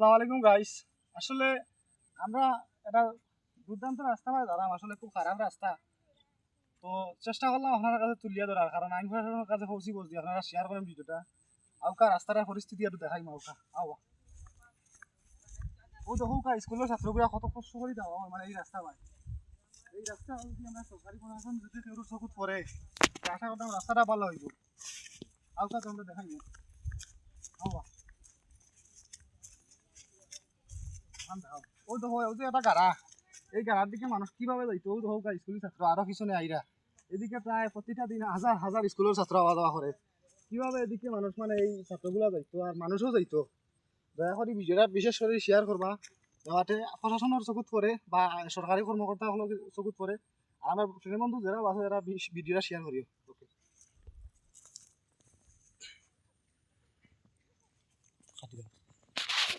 আসসালামু আলাইকুম গাইস। আসলে আমরা এটা দুর্দান্ত রাস্তা পাই ধরাম, আসলে খুব খারাপ রাস্তা। তো চেষ্টা করলাম আপনার কাছে তুলিয়া ধরার, কারণ আইন প্রশাসনের কাছে পৌঁছি বলছি আপনারা শেয়ার করেন ভিডিওটা। আউকা রাস্তার পরিস্থিতি একটু দেখাই মাউকা আওয়া। ও দেখো স্কুলের ছাত্রগুলা কত কষ্ট করে যাওয়া হয়, মানে এই রাস্তা পাই। এই রাস্তা যদি আমরা সরকারি প্রশাসন যদি কেউ চকুত পড়ে, আশা করতাম রাস্তাটা ভালো হইব। আউকা তোমরা দেখাই আওয়া। ও দেখো ও যে একটা গাড়া, এই গাড়ার দিকে মানুষ কিভাবে যাইতো? ও দেখো স্কুলের ছাত্র আরো পিছনে আইরা, এদিকে প্রায় প্রতিটা দিন হাজার হাজার স্কুলের ছাত্র আওয়া যাওয়া করে। কিভাবে এদিকে মানুষ, মানে এই ছাত্রগুলা যাইতো আর মানুষও যাইতো। দয়া করে ভিডিওটা বিশেষ করে শেয়ার করবা, যাতে প্রশাসনের চকুত পড়ে বা সরকারি কর্মকর্তা চকুত পড়ে। আর আমার ফ্রেন্ড বন্ধু যারা আছে যারা ভিডিওটা শেয়ার করিও।